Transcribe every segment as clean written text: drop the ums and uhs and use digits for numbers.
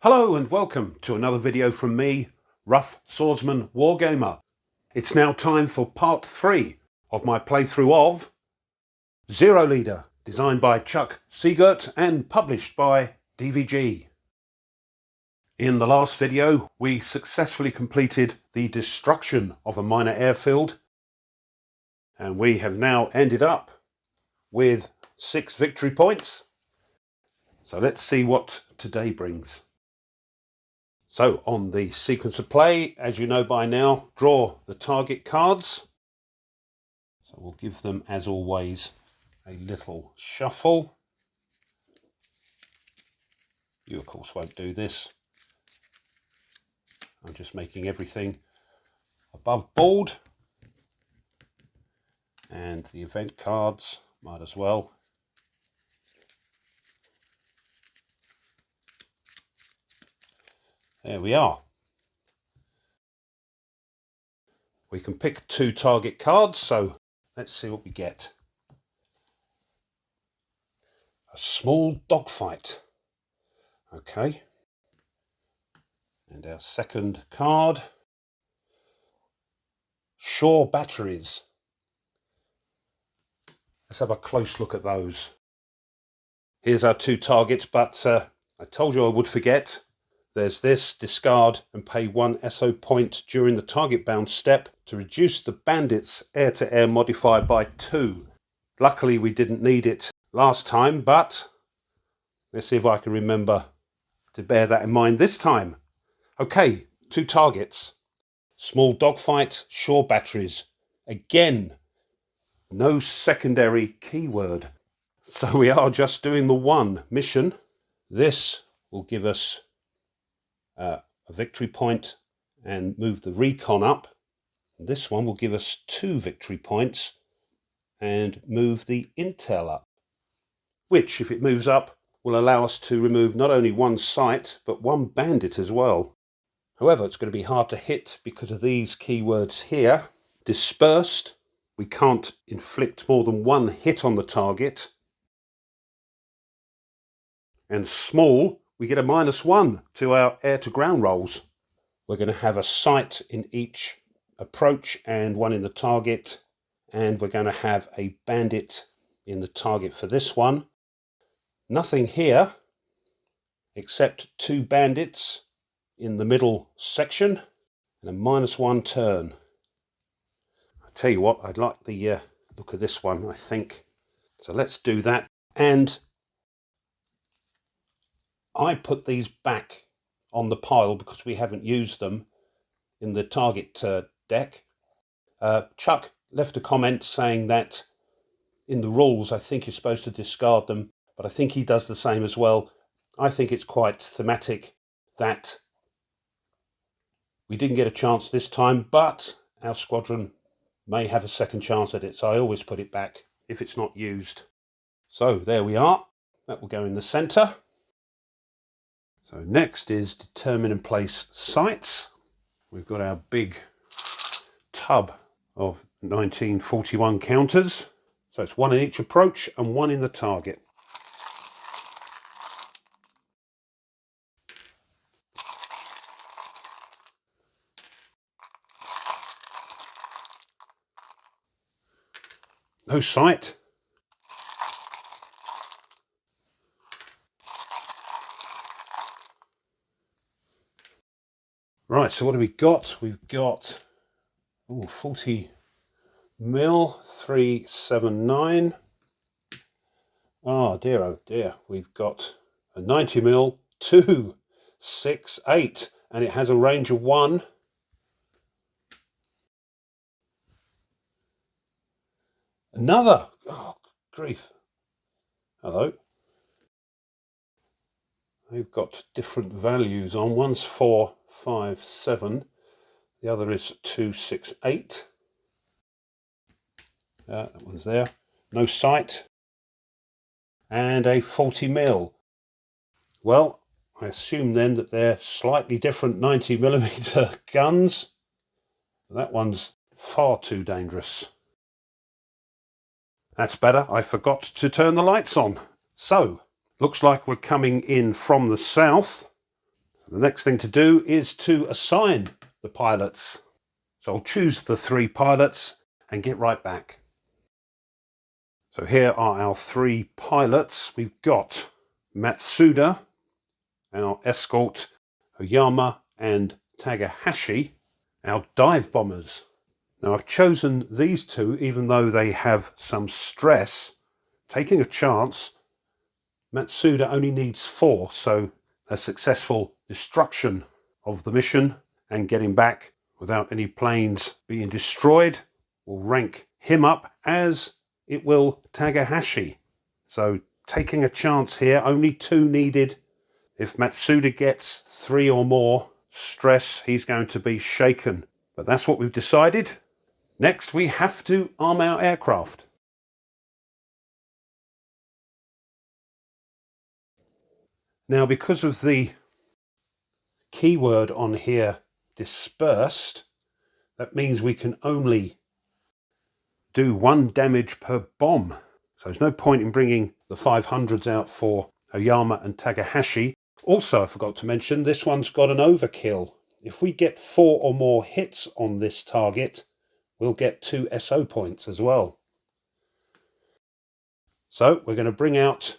Hello and welcome to another video from me, Rough Swordsman Wargamer. It's now time for part 3 of my playthrough of Zero Leader, designed by Chuck Seegert and published by DVG. In the last video, we successfully completed the destruction of a minor airfield, and we have now ended up with 6 victory points. So let's see what today brings. So on the sequence of play, as you know by now, draw the target cards. So we'll give them, as always, a little shuffle. You of course won't do this. I'm just making everything above board. And the event cards, might as well. There we are. We can pick 2 target cards, so let's see what we get. A small dogfight. Okay. And our second card. Shore batteries. Let's have a close look at those. Here's our 2 targets, but I told you I would forget. There's this, discard and pay 1 SO point during the target bound step to reduce the bandit's air-to-air modifier by 2. Luckily we didn't need it last time, but let's see if I can remember to bear that in mind this time. Okay, 2 targets. Small dogfight, shore batteries. Again, no secondary keyword. So we are just doing the 1 mission. This will give us a victory point and move the recon up. This one will give us 2 victory points and move the intel up, which, if it moves up, will allow us to remove not only 1 site but 1 bandit as well. However, it's going to be hard to hit because of these keywords here. Dispersed, we can't inflict more than 1 hit on the target. And small, we get a -1 to our air-to-ground rolls. We're going to have a sight in each approach and 1 in the target. And we're going to have a bandit in the target for this one. Nothing here except 2 bandits in the middle section and a -1 turn. I tell you what, I'd like the look of this one, I think. So let's do that. And I put these back on the pile because we haven't used them in the target deck. Chuck left a comment saying that in the rules I think you're supposed to discard them, but I think he does the same as well. I think it's quite thematic that we didn't get a chance this time, but our squadron may have a second chance at it, so I always put it back if it's not used. So there we are. That will go in the centre. So next is determine and place sites. We've got our big tub of 1941 counters. So it's 1 in each approach and 1 in the target. No sight. Right, so what have we got? We've got 40 mil, 379. Oh dear, we've got a 90 mil, 268, and it has a range of 1. Another, oh grief. Hello. They've got different values on. One's 457, the other is 268. That one's there. No sight. And a 40 mil. Well, I assume then that they're slightly different 90mm guns. That one's far too dangerous. That's better. I forgot to turn the lights on. So, looks like we're coming in from the south. The next thing to do is to assign the pilots. So I'll choose the 3 pilots and get right back. So here are our 3 pilots. We've got Matsuda, our escort, Oyama and Takahashi, our dive bombers. Now I've chosen these 2 even though they have some stress. Taking a chance, Matsuda only needs 4, so a successful destruction of the mission and getting back without any planes being destroyed will rank him up, as it will Takahashi. So taking a chance here, only 2 needed. If Matsuda gets 3 or more stress, he's going to be shaken. But that's what we've decided. Next, we have to arm our aircraft. Now, because of the keyword on here, dispersed, that means we can only do 1 damage per bomb. So there's no point in bringing the 500s out for Oyama and Takahashi. Also, I forgot to mention, this one's got an overkill. If we get 4 or more hits on this target, we'll get 2 SO points as well. So we're going to bring out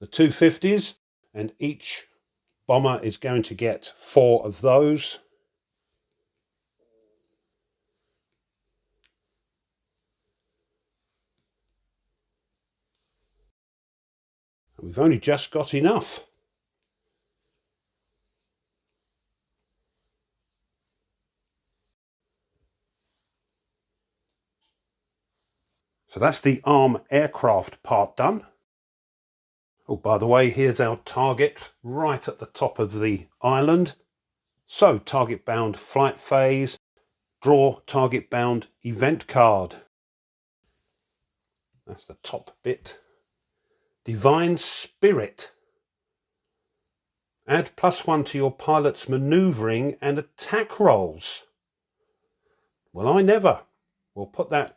the 250s, and each bomber is going to get 4 of those. And we've only just got enough. So that's the arm aircraft part done. Oh, by the way, here's our target right at the top of the island. So, target bound flight phase, draw target bound event card. That's the top bit. Divine Spirit. Add +1 to your pilot's manoeuvring and attack rolls. Well, I never. We'll put that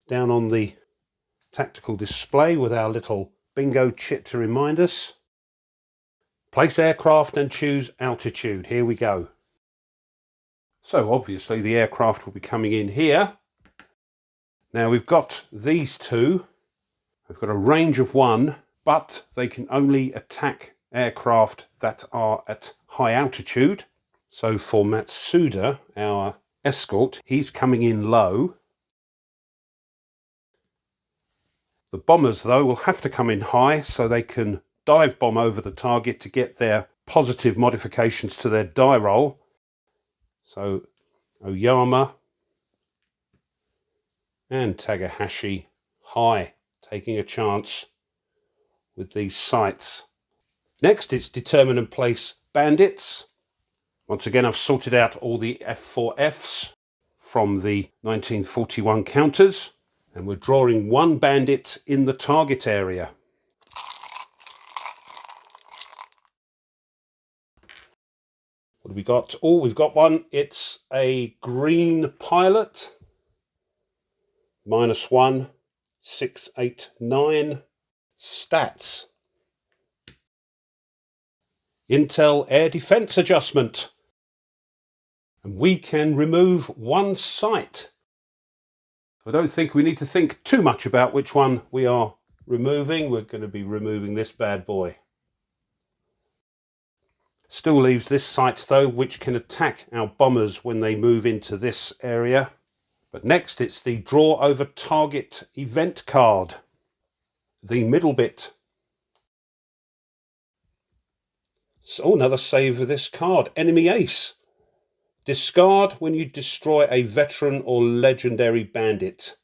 down on the tactical display with our little bingo chit to remind us. Place aircraft and choose altitude. Here we go. So obviously the aircraft will be coming in here. Now we've got these 2. They've got a range of 1, but they can only attack aircraft that are at high altitude. So for Matsuda, our escort, he's coming in low. The bombers, though, will have to come in high so they can dive bomb over the target to get their positive modifications to their die roll. So Oyama and Takahashi high, taking a chance with these sights. Next, it's determine and place bandits. Once again, I've sorted out all the F4Fs from the 1941 counters. And we're drawing 1 bandit in the target area. What have we got? Oh, we've got one. It's a green pilot. -1, 689. Stats. Intel air defense adjustment. And we can remove 1 sight. I don't think we need to think too much about which one we are removing. We're going to be removing this bad boy. Still leaves this sight though, which can attack our bombers when they move into this area. But next it's the draw over target event card. The middle bit. So another save of this card. Enemy ace. Discard when you destroy a veteran or legendary bandit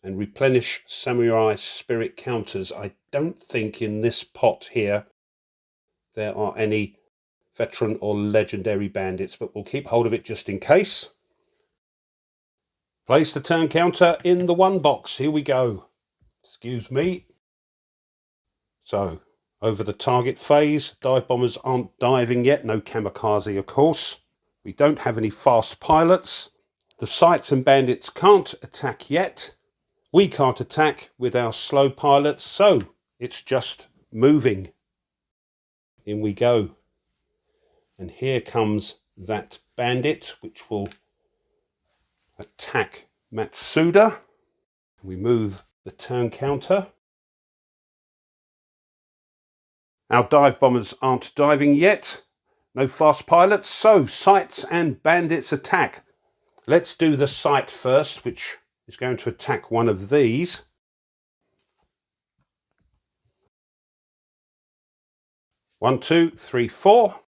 and replenish samurai spirit counters. I don't think in this pot here there are any veteran or legendary bandits, but we'll keep hold of it just in case. Place the turn counter in the 1 box. Here we go. Excuse me. So, over the target phase, dive bombers aren't diving yet. No kamikaze, of course. We don't have any fast pilots. The sights and bandits can't attack yet. We can't attack with our slow pilots, so it's just moving. In we go. And here comes that bandit, which will attack Matsuda. We move the turn counter. Our dive bombers aren't diving yet. No fast pilots, so sights and bandits attack. Let's do the sight first, which is going to attack one of these. One, two, three, four.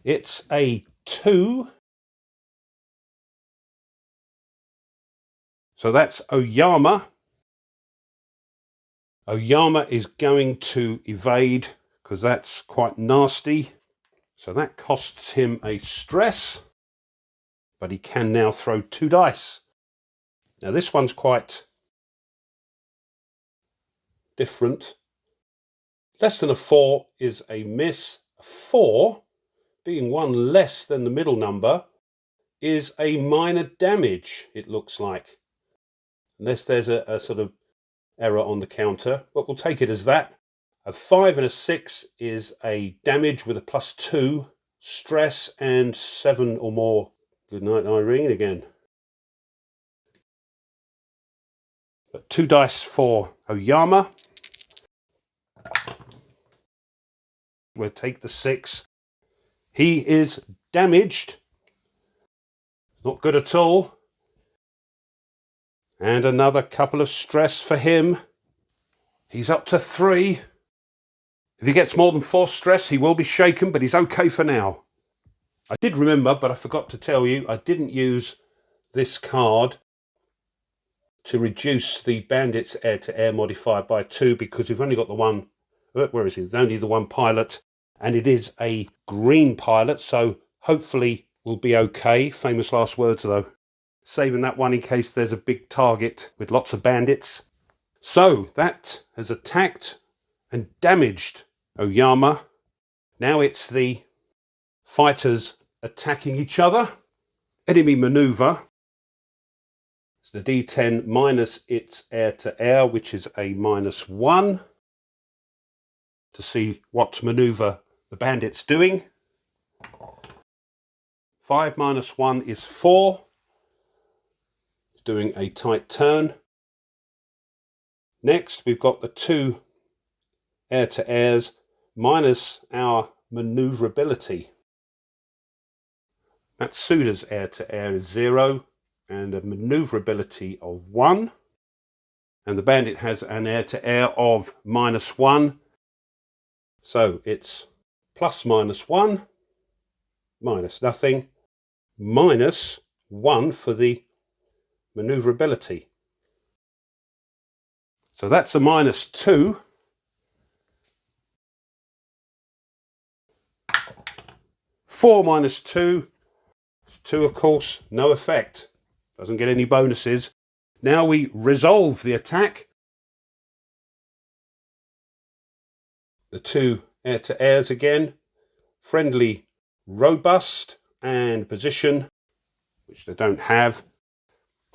It's a 2. So that's Oyama. Oyama is going to evade because that's quite nasty. So that costs him a stress, but he can now throw 2 dice. Now this one's quite different. Less than a 4 is a miss. A 4, being 1 less than the middle number, is a minor damage, it looks like. Unless there's a sort of error on the counter, but we'll take it as that. A 5 and a 6 is a damage with a +2, stress, and 7 or more. Good night, Irene, again. But 2 dice for Oyama. We'll take the 6. He is damaged. Not good at all. And another couple of stress for him. He's up to 3. If he gets more than 4 stress, he will be shaken, but he's okay for now. I did remember, but I forgot to tell you, I didn't use this card to reduce the bandit's air-to-air modifier by 2 because we've only got the one. Where is he? There's only the one pilot, and it is a green pilot, so hopefully we'll be okay. Famous last words, though. Saving that one in case there's a big target with lots of bandits. So that has attacked and damaged Oyama. Now it's the fighters attacking each other. Enemy maneuver. It's the D10 minus its air-to-air, which is a -1. To see what maneuver the bandit's doing. 5 minus 1 is 4. It's doing a tight turn. Next, we've got the 2 air-to-airs minus our maneuverability. Matsuda's air-to-air is 0 and a maneuverability of 1. And the bandit has an air-to-air of -1. So it's +-1, minus nothing, -1 for the maneuverability. So that's a -2. Four minus 2 is 2, of course, no effect. Doesn't get any bonuses. Now we resolve the attack. The 2 air-to-airs again. Friendly, robust, and position, which they don't have.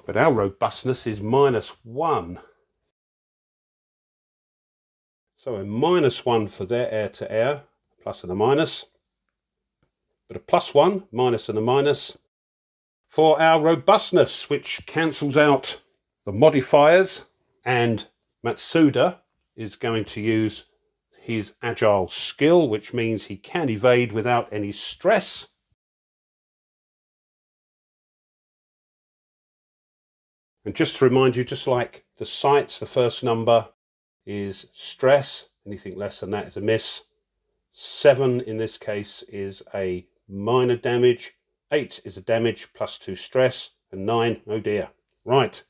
But our robustness is -1. So a -1 for their air-to-air, plus and a minus. But a +1, minus and a minus for our robustness, which cancels out the modifiers. And Matsuda is going to use his agile skill, which means he can evade without any stress. And just to remind you, just like the sights, the first number is stress. Anything less than that is a miss. 7 in this case is a minor damage. 8 is a damage +2 stress. And 9, oh dear. Right.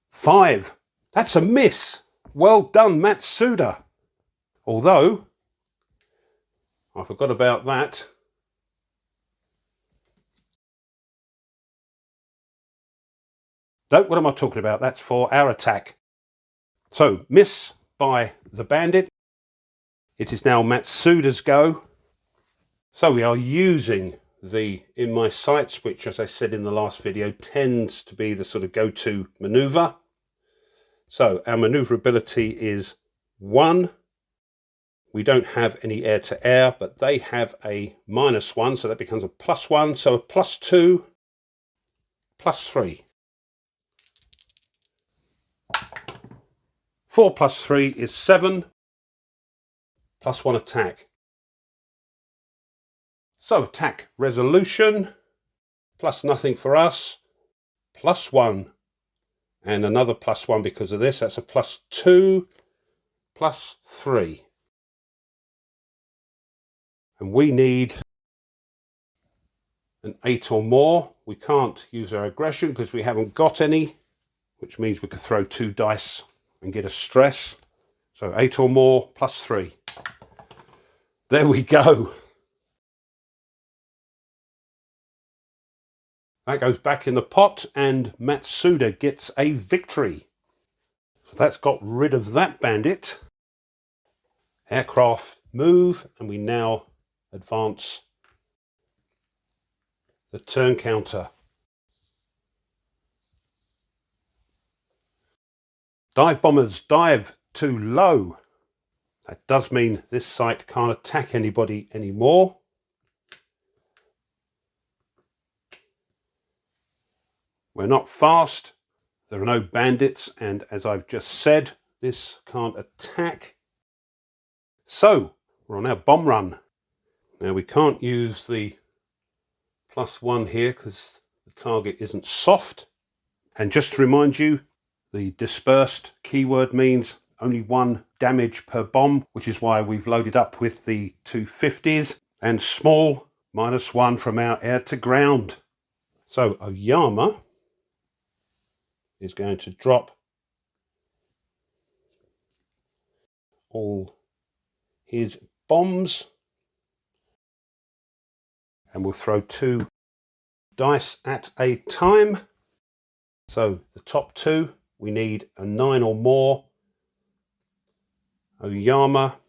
Five. That's a miss. Well done, Matsuda. Although, I forgot about that. No, what am I talking about? That's for our attack. So, miss by the bandit. It is now Matsuda's go. So we are using the in my sights, which, as I said in the last video, tends to be the sort of go-to maneuver. So our maneuverability is 1. We don't have any air-to-air, but they have a -1, so that becomes a +1. So a +2, +3. 4 + 3 is 7, +1 attack. So attack resolution, plus nothing for us, +1. And another +1 because of this. That's a +2, +3. And we need an 8 or more. We can't use our aggression because we haven't got any, which means we could throw 2 dice and get a stress. So 8 or more, +3. There we go. That goes back in the pot and Matsuda gets a victory. So that's got rid of that bandit. Aircraft move, and we now advance the turn counter. Dive bombers dive too low. That does mean this site can't attack anybody anymore. We're not fast. There are no bandits, and as I've just said, this can't attack. So we're on our bomb run. Now we can't use the +1 here because the target isn't soft. And just to remind you, the dispersed keyword means only 1 damage per bomb, which is why we've loaded up with the 250s, and small, -1 from our air to ground. So Oyama is going to drop all his bombs, and we'll throw 2 dice at a time. So the top 2, we need a 9 or more. Oyama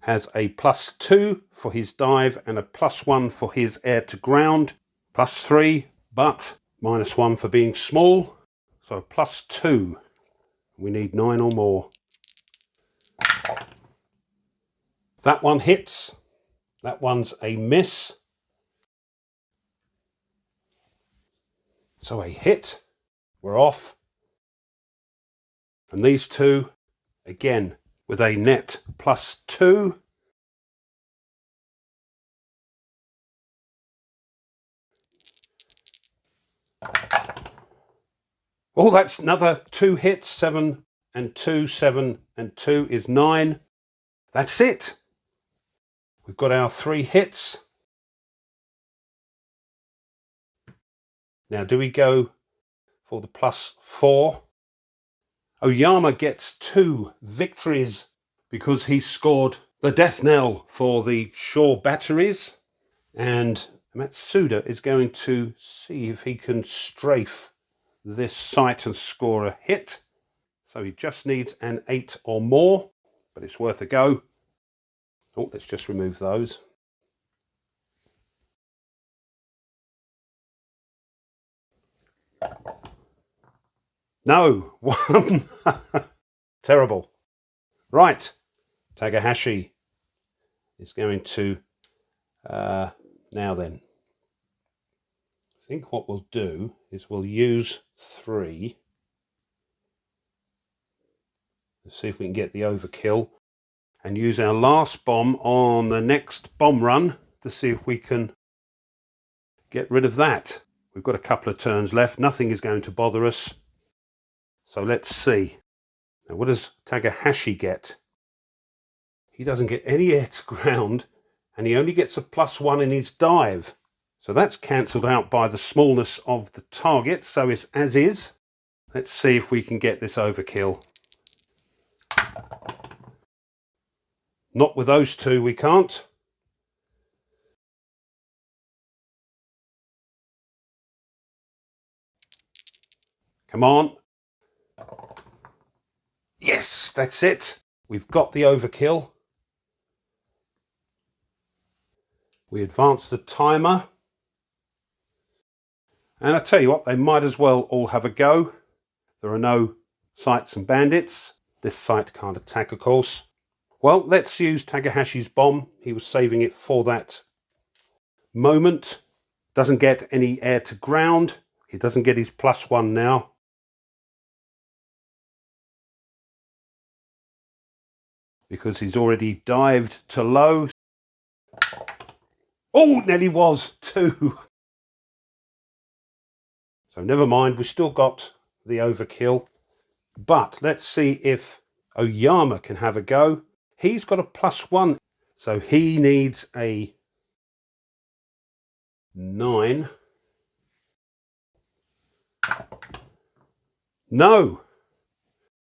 has a +2 for his dive and a +1 for his air to ground, +3, but -1 for being small, so +2. We need 9 or more. That one hits. That one's a miss. So a hit. We're off. And these 2, again, with a net +2. Oh, that's another 2 hits. 7 and 2, 7 and 2 is 9. That's it. We've got our 3 hits. Now, do we go for the +4? Oyama gets 2 victories because he scored the death knell for the shore batteries. And Matsuda is going to see if he can strafe this site and score a hit. So he just needs an 8 or more, but it's worth a go. Oh, let's just remove those. No, 1. Terrible. Right, Takahashi is going to, now then, I think what we'll do is we'll use 3. Let's see if we can get the overkill and use our last bomb on the next bomb run to see if we can get rid of that. We've got a couple of turns left. Nothing is going to bother us. So let's see. Now, what does Takahashi get? He doesn't get any air to ground, and he only gets a +1 in his dive. So that's cancelled out by the smallness of the target, so it's as is. Let's see if we can get this overkill. Not with those 2, we can't. Come on. Yes, that's it. We've got the overkill. We advance the timer. And I tell you what, they might as well all have a go. There are no sights and bandits. This sight can't attack, of course. Well, let's use Takahashi's bomb. He was saving it for that moment. Doesn't get any air to ground. He doesn't get his +1 now. Because he's already dived to low. Oh, nearly was 2. So never mind, we've still got the overkill. But let's see if Oyama can have a go. He's got a +1, so he needs a 9. No!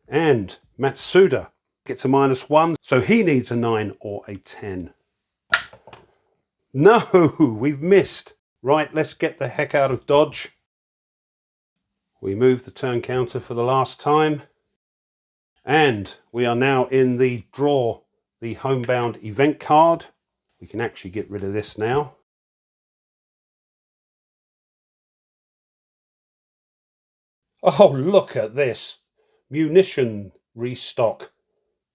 And Matsuda gets a -1, so he needs a 9 or a 10. No, we've missed. Right, let's get the heck out of Dodge. We move the turn counter for the last time. And we are now in the draw, the homebound event card. We can actually get rid of this now. Oh, look at this. Munition restock.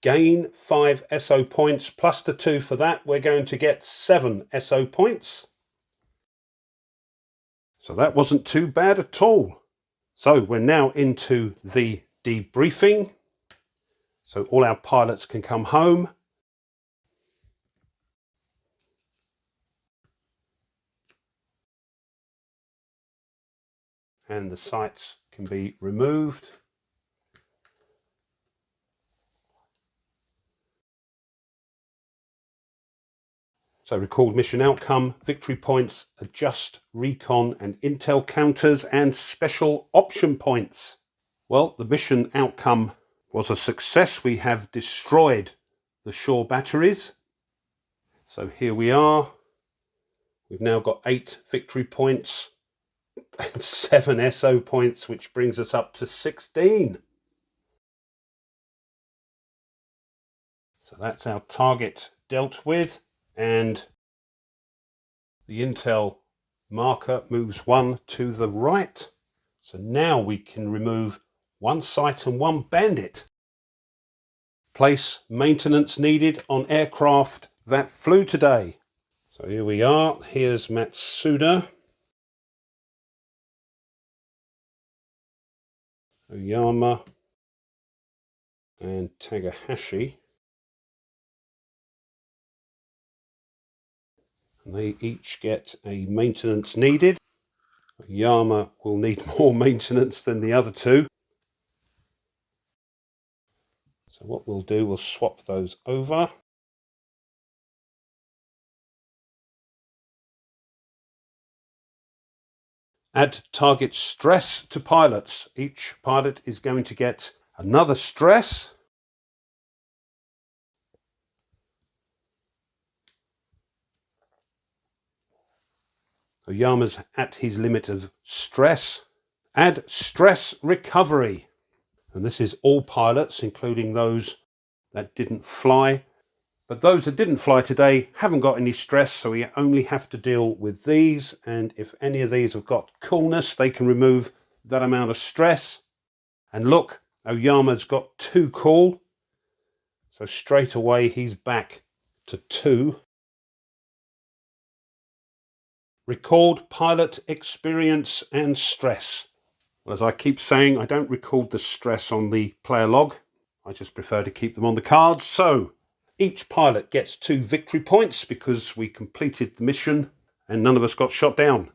Gain 5 SO points plus the 2 for that. We're going to get 7 SO points. So that wasn't too bad at all. So we're now into the debriefing. So all our pilots can come home. And the sights can be removed. So recalled mission outcome, victory points, adjust recon and intel counters, and special option points. Well, the mission outcome was a success. We have destroyed the shore batteries. So here we are. We've now got 8 victory points and 7 SO points, which brings us up to 16. So that's our target dealt with. And the intel marker moves 1 to the right. So now we can remove 1 sight and 1 bandit. Place maintenance needed on aircraft that flew today. So here we are. Here's Matsuda. Oyama. And Takahashi. And they each get a maintenance needed. Oyama will need more maintenance than the other 2. So what we'll do, we'll swap those over. Add target stress to pilots. Each pilot is going to get another stress. Oyama's at his limit of stress. Add stress recovery. And this is all pilots, including those that didn't fly. But those that didn't fly today haven't got any stress, so we only have to deal with these. And if any of these have got coolness, they can remove that amount of stress. And look, Oyama's got 2 cool. So straight away he's back to 2. Record pilot experience and stress. Well, as I keep saying, I don't record the stress on the player log. I just prefer to keep them on the cards. So each pilot gets 2 victory points because we completed the mission and none of us got shot down.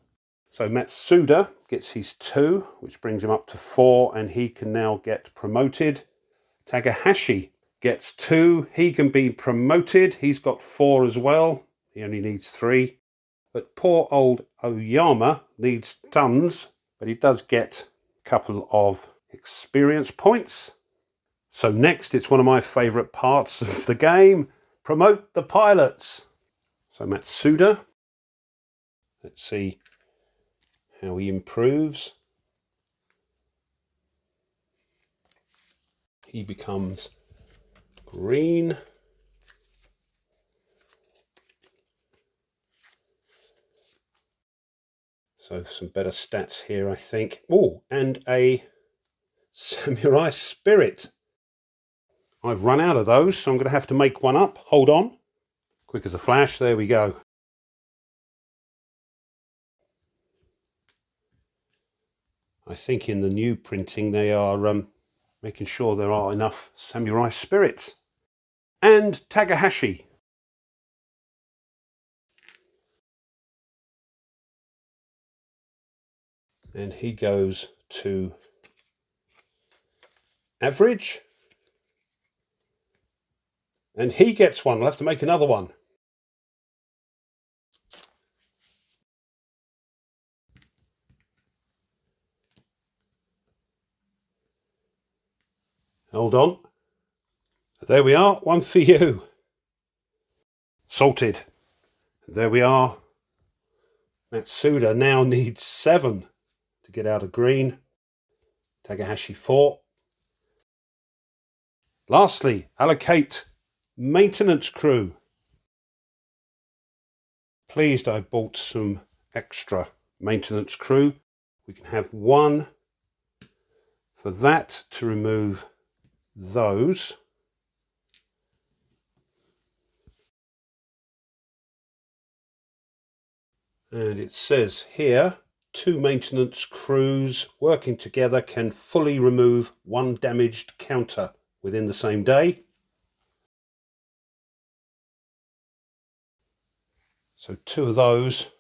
So Matsuda gets his 2, which brings him up to 4, and he can now get promoted. Takahashi gets 2. He can be promoted. He's got 4 as well. He only needs 3. But poor old Oyama needs tons, but he does get a couple of experience points. So next, it's one of my favourite parts of the game. Promote the pilots. So Matsuda. Let's see how he improves. He becomes green. So some better stats here, I think. Oh, and a Samurai Spirit. I've run out of those, so I'm going to have to make one up. Hold on. Quick as a flash, there we go. I think in the new printing they are making sure there are enough Samurai Spirits. And Takahashi. And he goes to average. And he gets one. I'll have to make another one. Hold on. There we are. One for you. Salted. There we are. Matsuda now needs 7 to get out of green. Takahashi 4. Lastly, allocate maintenance crew. Pleased I bought some extra maintenance crew. We can have 1 for that to remove those. And it says here, 2 maintenance crews working together can fully remove 1 damaged counter within the same day. So 2 of those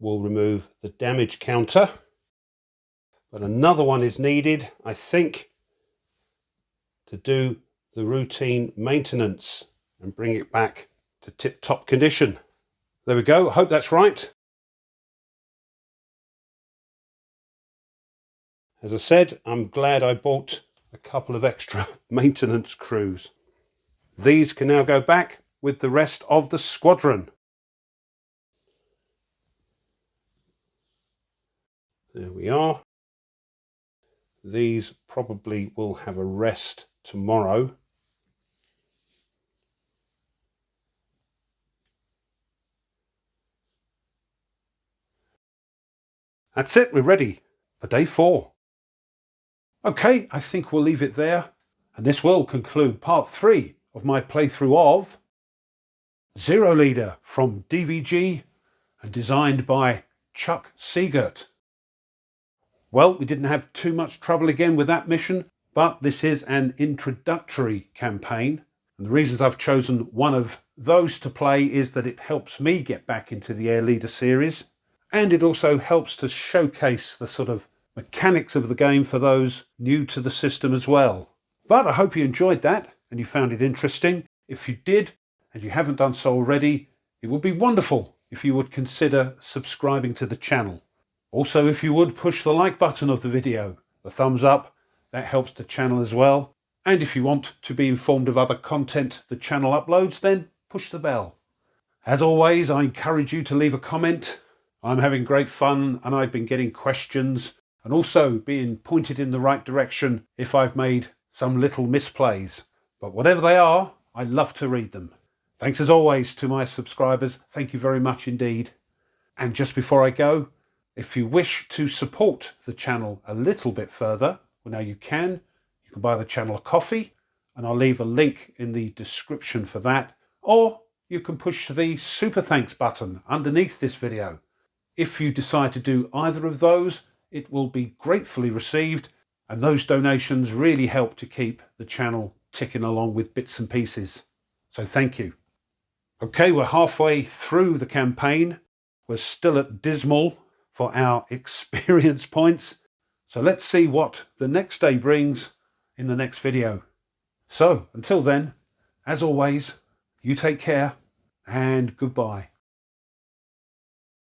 will remove the damage counter. But another one is needed, I think, to do the routine maintenance and bring it back to tip-top condition. There we go. I hope that's right. As I said, I'm glad I bought a couple of extra maintenance crews. These can now go back with the rest of the squadron. There we are. These probably will have a rest tomorrow. That's it, we're ready for day 4. Okay, I think we'll leave it there. And this will conclude part 3 of my playthrough of Zero Leader from DVG and designed by Chuck Seegert. Well, we didn't have too much trouble again with that mission, but this is an introductory campaign. And the reasons I've chosen one of those to play is that it helps me get back into the Air Leader series. And it also helps to showcase the sort of mechanics of the game for those new to the system as well. But I hope you enjoyed that and you found it interesting. If you did, and you haven't done so already, it would be wonderful if you would consider subscribing to the channel. Also, if you would push the like button of the video, the thumbs up, that helps the channel as well. And if you want to be informed of other content the channel uploads, then push the bell. As always, I encourage you to leave a comment. I'm having great fun and I've been getting questions and also being pointed in the right direction if I've made some little misplays. But whatever they are, I love to read them. Thanks as always to my subscribers. Thank you very much indeed. And just before I go, if you wish to support the channel a little bit further, well, now you can buy the channel a coffee and I'll leave a link in the description for that. Or you can push the super thanks button underneath this video. If you decide to do either of those, it will be gratefully received, and those donations really help to keep the channel ticking along with bits and pieces. So thank you. Okay, we're halfway through the campaign. We're still at dismal for our experience points. So let's see what the next day brings in the next video. So until then, as always, you take care and goodbye.